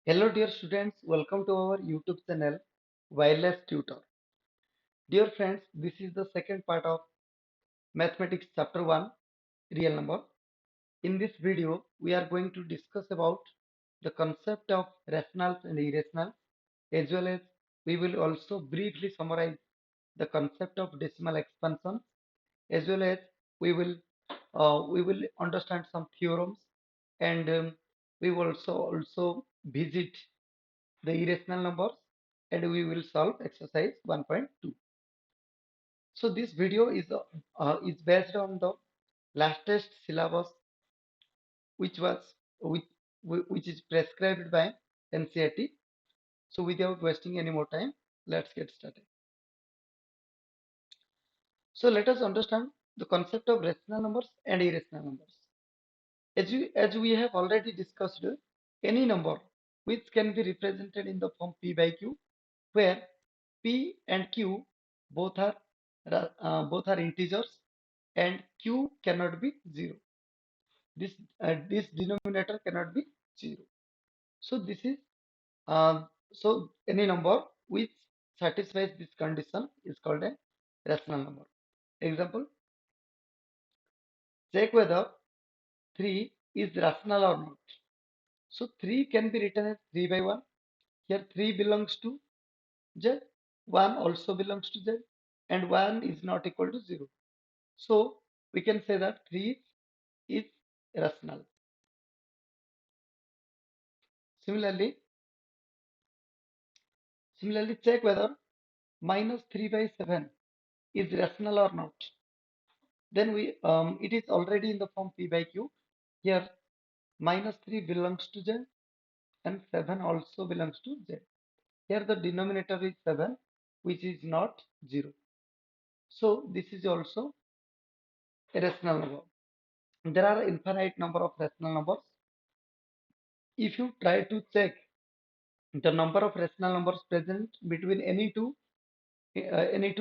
Hello dear students, welcome to our YouTube channel Wireless Tutor. Dear friends, this is the second part of Mathematics Chapter 1 Real Number. In this video, we are going to discuss about the concept of rationals and irrationals, as well as we will also briefly summarize the concept of decimal expansion, as well as we will we will understand some theorems, and we will also visit the irrational numbers, and we will solve exercise 1.2. So this video is based on the latest syllabus which was which, which is prescribed by NCERT. So without wasting any more time, let's get started. So let us understand the concept of rational numbers and irrational numbers. As we have already discussed, any number which can be represented in the form P by Q, where P and Q both are both are integers, and Q cannot be zero. This denominator cannot be zero. So this is so any number which satisfies this condition is called a rational number. Example: check whether 3 is rational or not. So 3 can be written as 3 by 1. Here 3 belongs to Z, 1 also belongs to Z, and 1 is not equal to 0. So we can say that 3 is rational. Similarly, check whether minus 3 by 7 is rational or not. Then it is already in the form P by Q. Here minus 3 belongs to Z and 7 also belongs to Z. Here the denominator is 7, which is not 0. So this is also a rational number. There are infinite number of rational numbers. If you try to check the number of rational numbers present between any two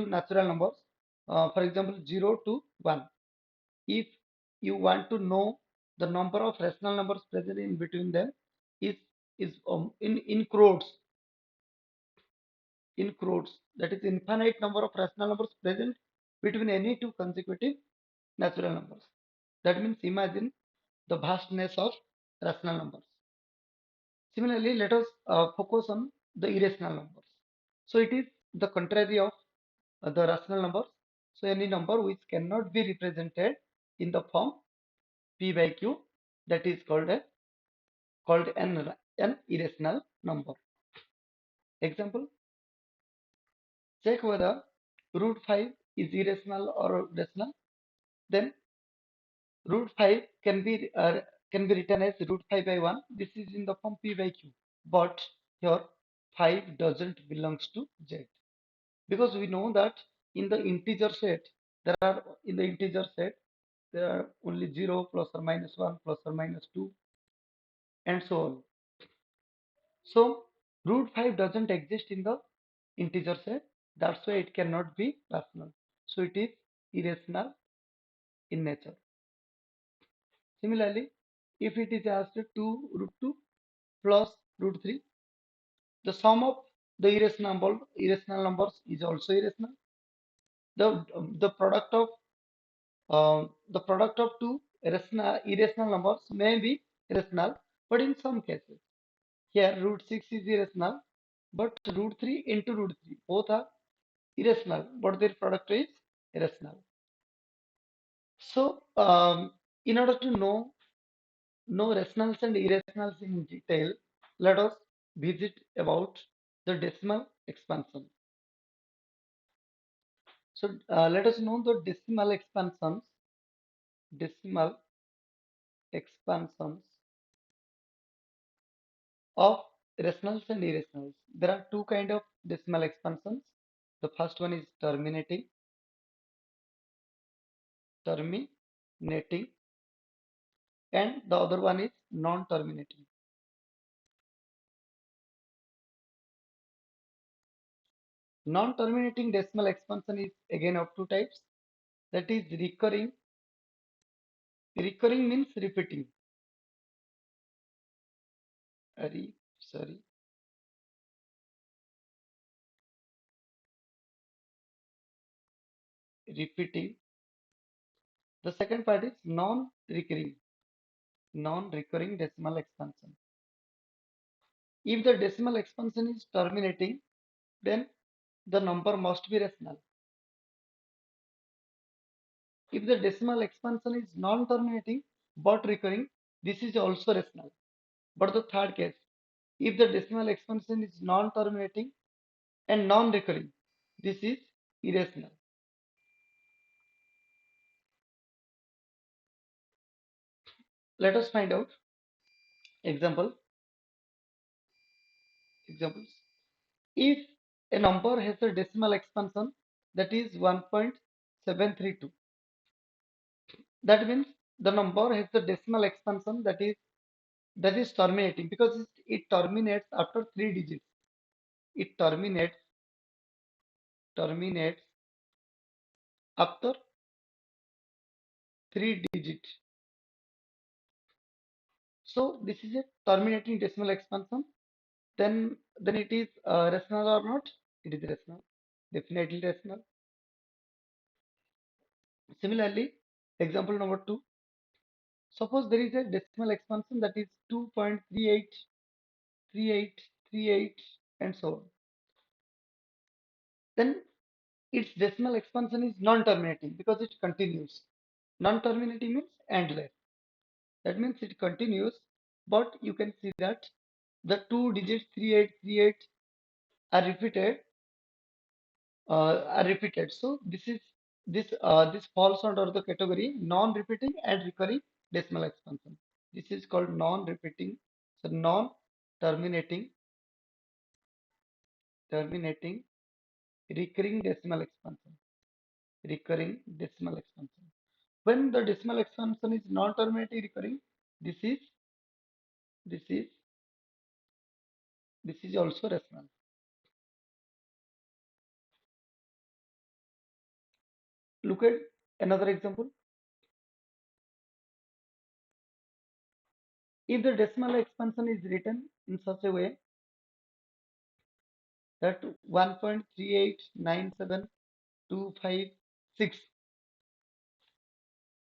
natural numbers, for example 0 to 1, if you want to know the number of rational numbers present in between them, is in crores, that is infinite number of rational numbers present between any two consecutive natural numbers. That means imagine the vastness of rational numbers. Similarly, let us focus on the irrational numbers. So it is the contrary of the rational numbers. So any number which cannot be represented in the form P by Q, that is called an irrational number. Example: check whether root 5 is irrational or rational. Then root 5 can be written as root 5 by 1. This is in the form P by Q. But here 5 doesn't belongs to Z, because we know that in the integer set there are only 0 plus or minus 1 plus or minus 2 and so on. So root 5 doesn't exist in the integer set, that's why it cannot be rational. So it is irrational in nature. Similarly, if it is asked 2 root 2 plus root 3, the sum of the irrational numbers is also irrational. The product of two irrational numbers may be rational, but in some cases, here root 6 is irrational, but root 3 into root 3 both are irrational, but their product is irrational. So in order to know rationals and irrationals in detail, let us visit about the decimal expansion. So let us know the decimal expansions of rationals and irrationals. There are two kind of decimal expansions. The first one is terminating, and the other one is non-terminating. Non-terminating decimal expansion is again of two types. That is recurring. Recurring means repeating. sorry, repeating. The second part is non-recurring decimal expansion. If the decimal expansion is terminating, then the number must be rational. If the decimal expansion is non-terminating but recurring, this is also rational. But the third case, if the decimal expansion is non-terminating and non-recurring, this is irrational. Let us find out examples. If a number has a decimal expansion that is 1.732, that means the number has a decimal expansion that is terminating, because it terminates after 3 digits. It terminates after 3 digits. So this is a terminating decimal expansion. Then it is rational or not? It is rational, definitely rational. Similarly, example number 2. Suppose there is a decimal expansion that is 2.38, 38, 38, and so on. Then its decimal expansion is non-terminating because it continues. Non-terminating means endless. That means it continues, but you can see that the 2 digits 3838 are repeated. So this falls under the category non-repeating and recurring decimal expansion. This is called non-repeating, so non-terminating, terminating, recurring decimal expansion. Recurring decimal expansion. When the decimal expansion is non-terminating recurring, this is this is this is also rational. Look at another example. If the decimal expansion is written in such a way that 1.3897256,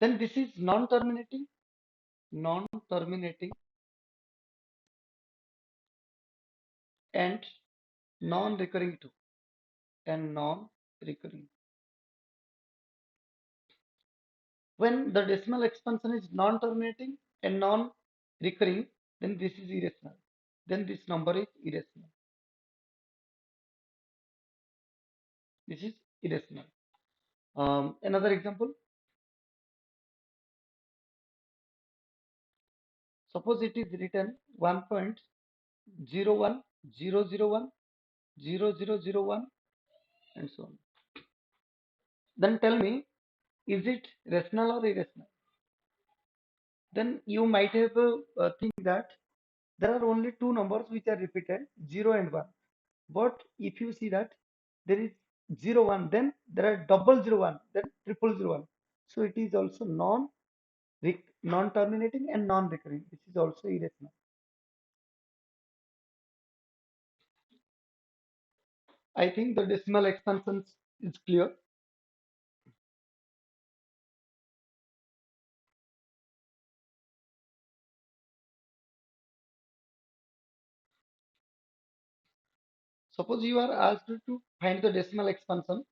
then this is non-terminating, non-terminating, and non-recurring too, and non-recurring. When the decimal expansion is non-terminating and non-recurring, then this is irrational. Then this number is irrational. This is irrational. Another example. Suppose it is written 1.010010001 and so on. Then tell me, is it rational or irrational? Then you might have think that there are only two numbers which are repeated, 0 and 1. But if you see that there is 0 1, then there are double 0 1, then triple 0 1. So it is also non-terminating and non-recurring. This is also irrational. I think the decimal expansions is clear. Suppose you are asked to find the decimal expansion.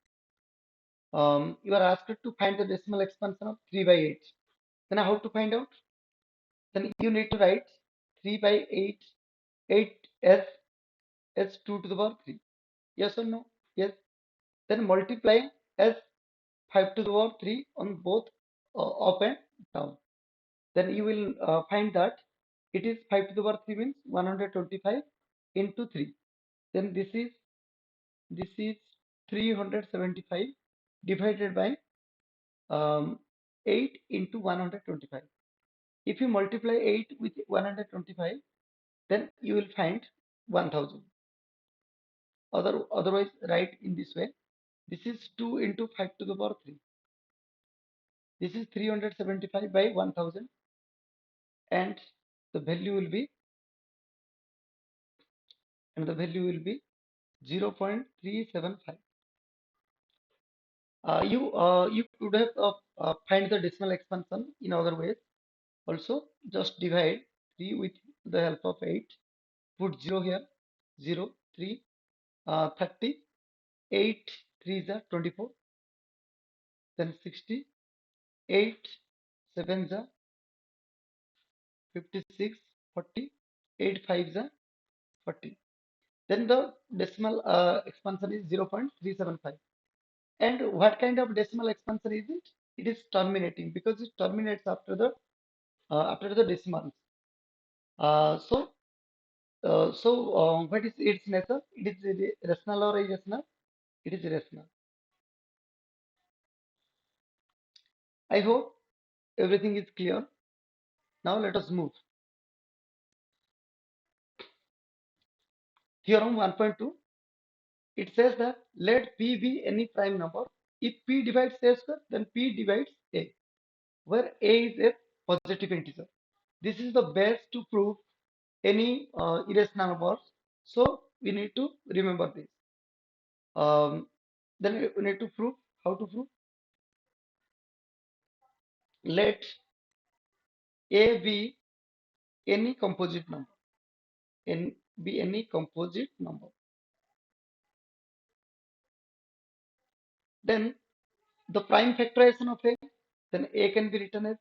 You are asked to find the decimal expansion of 3 by 8. Then how to find out? Then you need to write 3 by 8, 8 as 2 to the power 3. Yes or no? Yes. Then multiply as 5 to the power 3 on both up and down. Then you will find that it is 5 to the power 3 means 125 into 3. Then this is 375 divided by 8 into 125. If you multiply 8 with 125, then you will find 1000. Otherwise, write in this way. This is 2 into 5 to the power 3. This is 375 by 1000, and the value will be and the value will be 0.375. You could have find the decimal expansion in other ways. Also, just divide 3 with the help of 8. Put 0 here. 0, 3, 30. 8 3 is 24. Then 60. 8 7 is 56. 40. 8 5 is 40. Then the decimal expansion is 0.375. And what kind of decimal expansion is it? It is terminating because it terminates after the decimals. So what is its nature? It is rational or irrational? It is irrational. I hope everything is clear. Now let us move. Theorem 1.2. It says that let P be any prime number. If P divides A square, then P divides A, where A is a positive integer. This is the best to prove any irrational numbers. So we need to remember this. Then we need to prove how to prove. Let A be any composite number. N be any composite number. Then the prime factorization of A. Then A can be written as,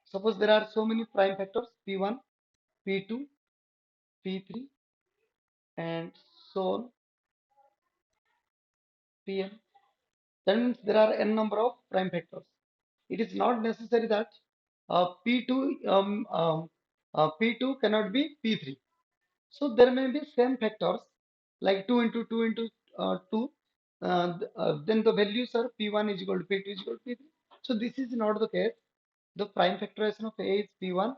suppose there are so many prime factors, P1, P2, P3, and so on, Pn. That means there are n number of prime factors. It is not necessary that P2 cannot be P3. So there may be same factors like 2 into 2 into 2. Then the values are P1 is equal to P2 is equal to P3. So this is not the case. The prime factorization of A is P1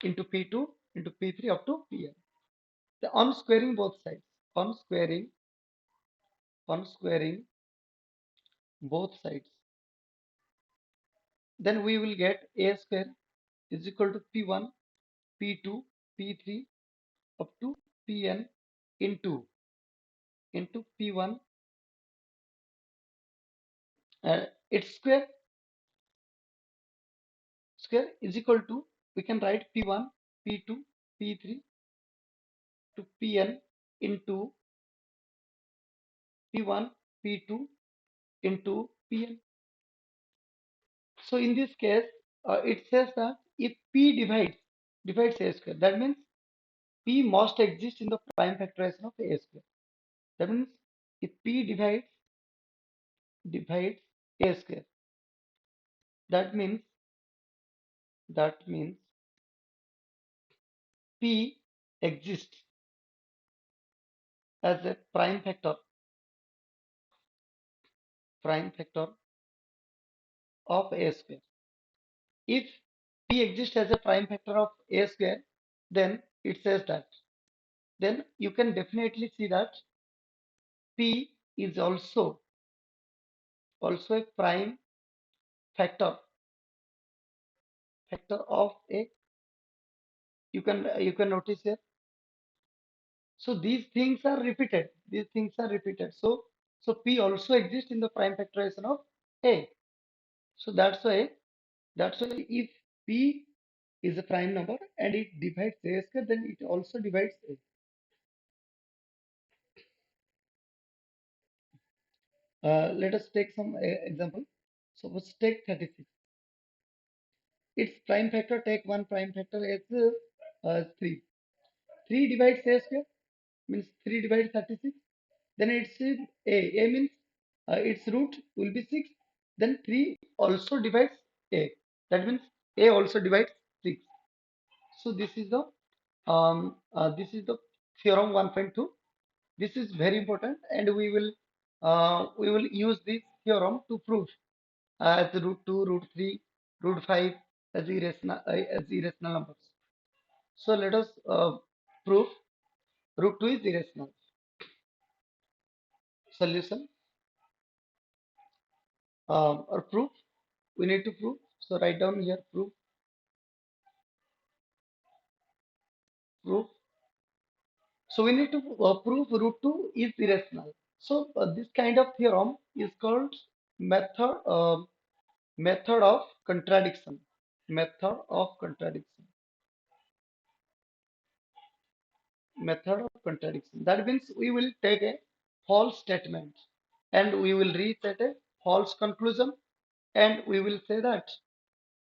into P2 into P3 up to Pn. On squaring both sides, on squaring both sides, then we will get A square is equal to P1, P2, P3 up to Pn into P1 its square is equal to, we can write P1, P2, P3 to Pn into P1, P2 into Pn. So in this case, it says that if P divides A square, that means P must exist in the prime factorization of A square. That means if P divides A square, that means P exists as a prime factor of A square. If P exists as a prime factor of A square, then it says that. Then you can definitely see that P is also a prime factor of A. You can notice here. So these things are repeated. So P also exists in the prime factorization of A. So that's why if P is a prime number and it divides A square, then it also divides A. Let us take some example. Suppose take 36. Its prime factor, take one prime factor as 3. 3 divides A square, means 3 divides 36. Then it's A. A means its root will be 6. Then 3 also divides A. That means A also divides 6. So this is the theorem 1.2. This is very important, and we will use this theorem to prove as root 2, root 3, root 5 as irrational numbers. So let us prove root 2 is irrational. Solution or proof. We need to prove. So write down here proof. So we need to prove root 2 is irrational. So this kind of theorem is called method method of contradiction. Method of contradiction. Method of contradiction. That means we will take a false statement and we will reach at a false conclusion, and we will say that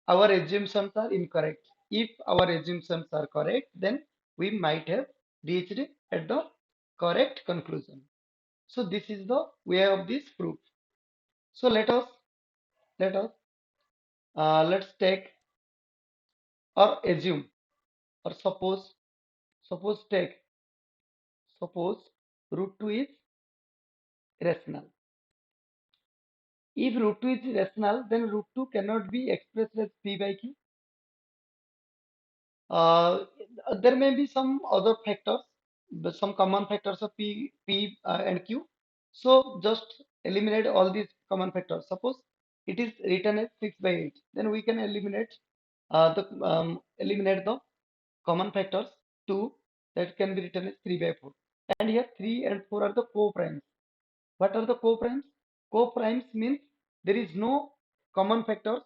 our assumptions are incorrect. If our assumptions are correct, then we might have reached at the correct conclusion. So this is the way of this proof. So let us let's take or assume or suppose take suppose root 2 is rational. If root 2 is rational, then root 2 cannot be expressed as p by q. Uh, there may be some other factors, some common factors of p and q. So just eliminate all these common factors. Suppose it is written as 6 by 8, then we can eliminate the common factors 2, that can be written as 3 by 4. And here 3 and 4 are the co-primes. What are the co-primes? Co-primes means there is no common factors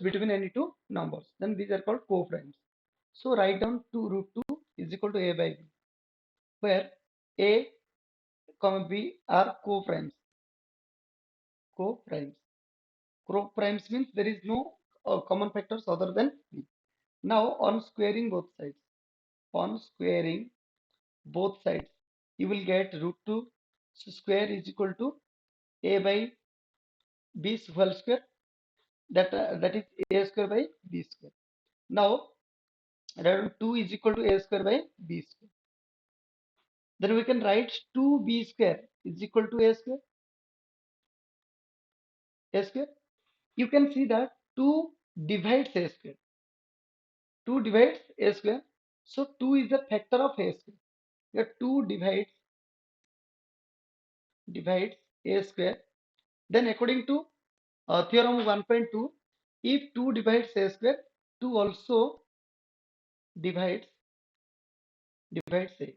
between any two numbers. Then these are called co-primes. So write down 2 root 2 is equal to a by b, where a, b are co-primes. Co-primes. Co-primes means there is no common factors other than b. Now on squaring both sides, on squaring both sides, you will get root 2 square is equal to a by b whole square. That is a square by b square. Now 2 is equal to a square by b square. Then we can write 2b square is equal to a square. A square. You can see that 2 divides a square. 2 divides a square. So 2 is a factor of a square. Here 2 divides a square. Then according to theorem 1.2, if 2 divides a square, 2 also divides a.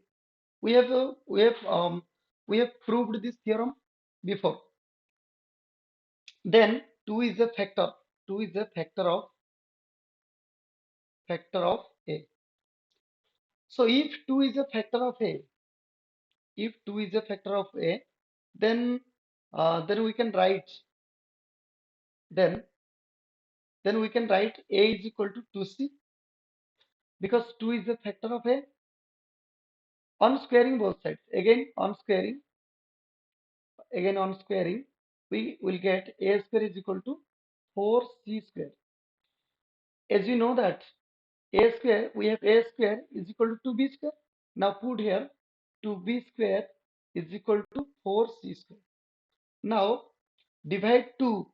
We have uh, we have um, we have proved this theorem before. Then 2 is a factor. 2 is a factor of a. So if 2 is a factor of a, if 2 is a factor of a, then we can write then we can write a is equal to 2c, because 2 is a factor of a. On squaring both sides, again on squaring, we will get a square is equal to 4c square. As you know that a square, we have a square is equal to 2b square. Now put here 2b square is equal to 4c square. Now divide 2,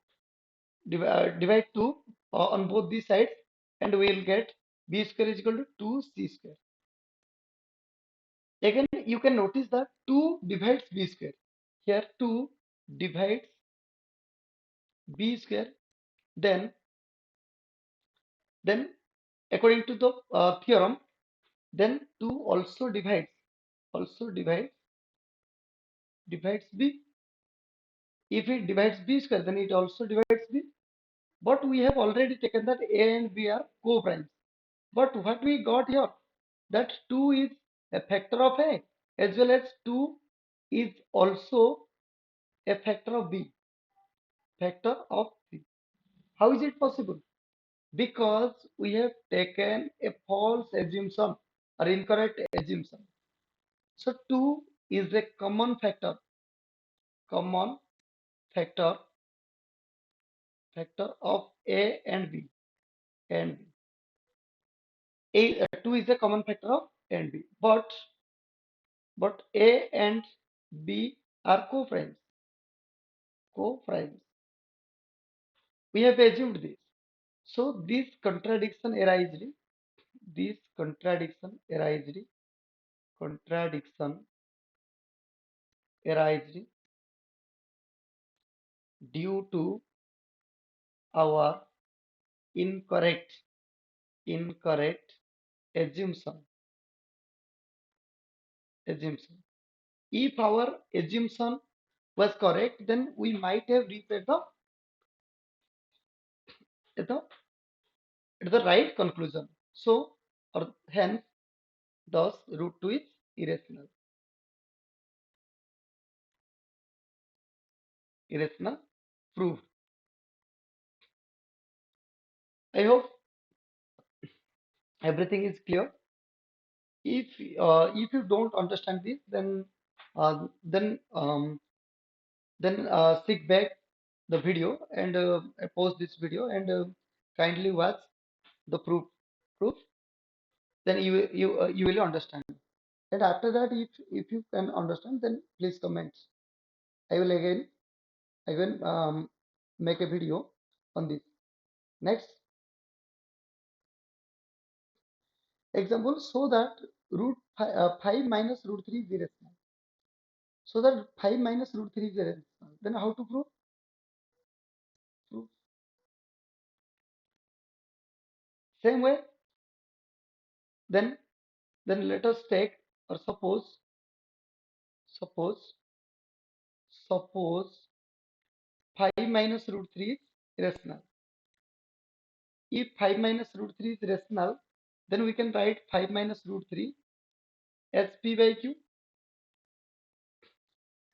divide 2 on both these sides, and we will get b square is equal to 2c square. Again, you can notice that 2 divides b square. Here 2 divides b square. Then according to the theorem, then 2 divides b. If it divides b square, then it also divides b. But we have already taken that a and b are co-primes. But what we got here, that 2 is a factor of a, as well as 2 is also a factor of b. Factor of b. How is it possible? Because we have taken a false assumption or incorrect assumption. So 2 is a common factor of a and b. And a 2 is a common factor of a and b. But a and b are co-primes. Co-primes. We have assumed this. So this contradiction arised. This contradiction arised due to our incorrect assumption. assumption. If our assumption was correct, then we might have reached at the, at the right conclusion. So, or hence, thus root 2 is irrational. Irrational proved. I hope everything is clear. If you don't understand this, uh, then um, stick back the video and pause this video and kindly watch the proof. Then you will understand. And after that, if you can understand, then please comment. I will again make a video on this. Next example, so that 5 minus root 3 is irrational. So that 5 minus root 3 is irrational. Then how to prove? Prove same way. Then let us take or suppose suppose 5 minus root 3 is rational. If 5 minus root 3 is rational, then we can write 5 minus root 3 as p by q.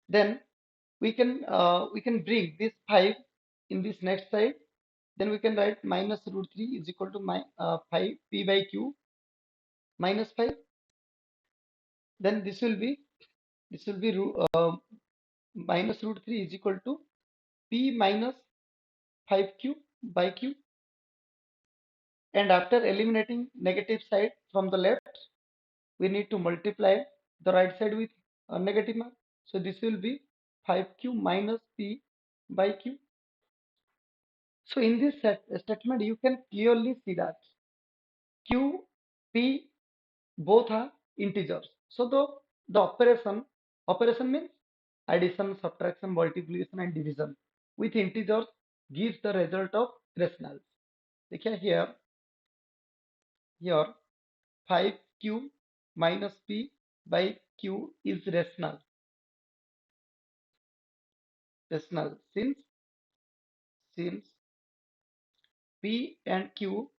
Then we can bring this 5 in this next side. Then we can write minus root 3 is equal to 5 p by q minus 5. Then this will be minus root 3 is equal to p minus 5q by q. And after eliminating negative side from the left, we need to multiply the right side with a negative mark. So this will be 5q minus p by q. So in this statement, you can clearly see that q, p both are integers. So the operation means addition, subtraction, multiplication, and division with integers gives the result of rationals. देखिए here 5q minus p by q is rational since p and q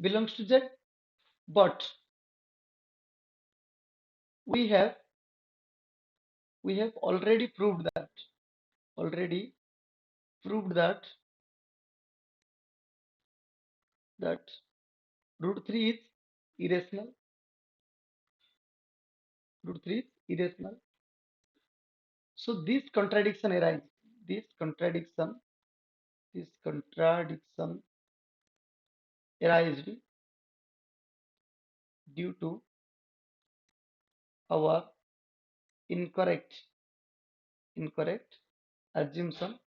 belongs to z, but we have already proved that that root 3 is irrational. Root 3 is irrational. So this contradiction arises. This contradiction arised due to our incorrect assumption.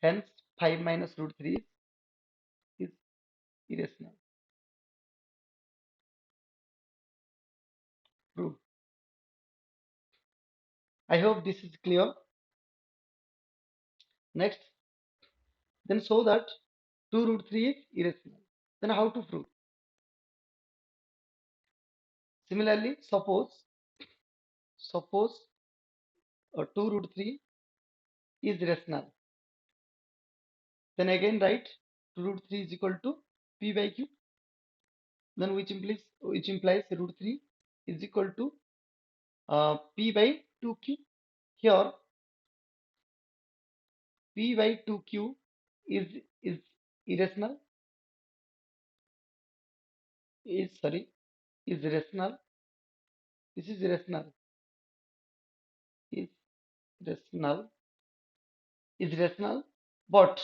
Hence 5 minus root 3 is irrational. Proof. I hope this is clear. Next, then show that 2 root 3 is irrational. Then how to prove? Similarly, suppose 2 root 3 is rational. Then again write 2 root 3 is equal to p by q. Then which implies root 3 is equal to p by 2q. Here p by 2q is irrational. Is rational. This is rational. Is rational. Is rational, but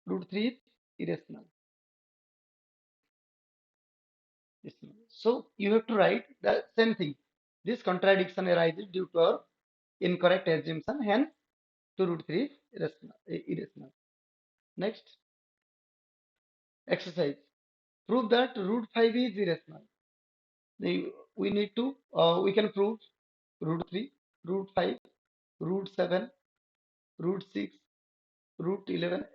root 3 is irrational. So you have to write the same thing. This contradiction arises due to our incorrect assumption. Hence, 2 root 3 is irrational. Next exercise. Prove that root 5 is irrational. We need to we can prove root 3, root 5, root 7, root 6, root 11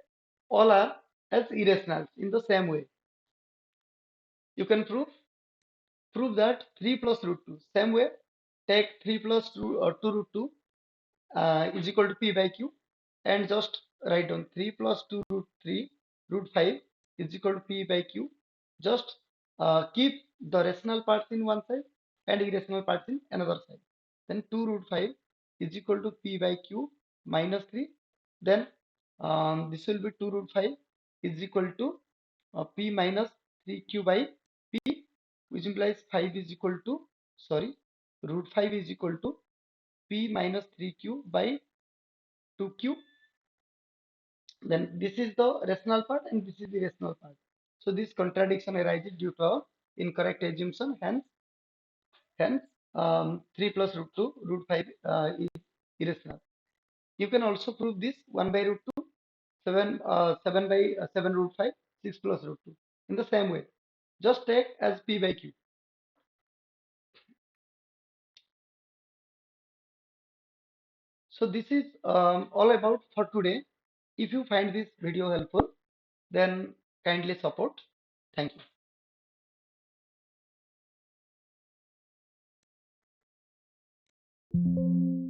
all are as irrationals in the same way. You can prove that 3 plus root 2. Same way, take 3 plus 2 root 2 is equal to p by q, and just write down 3 plus 2 root 3 root 5 is equal to p by q. Just keep the rational parts in one side and irrational parts in another side. Then 2 root 5 is equal to p by q minus 3. Then this will be 2 root 5 is equal to p minus 3q by p, which implies 5 is equal to, sorry, root 5 is equal to p minus 3q by 2q. Then this is the rational part and this is the irrational part. So this contradiction arises due to our incorrect assumption. Hence 3 plus root 2 root 5 is irrational. You can also prove this 1 by root 2, 7 by 7 root 5, 6 plus root 2. In the same way, just take as p by q. So this is all about for today. If you find this video helpful, then kindly support. Thank you.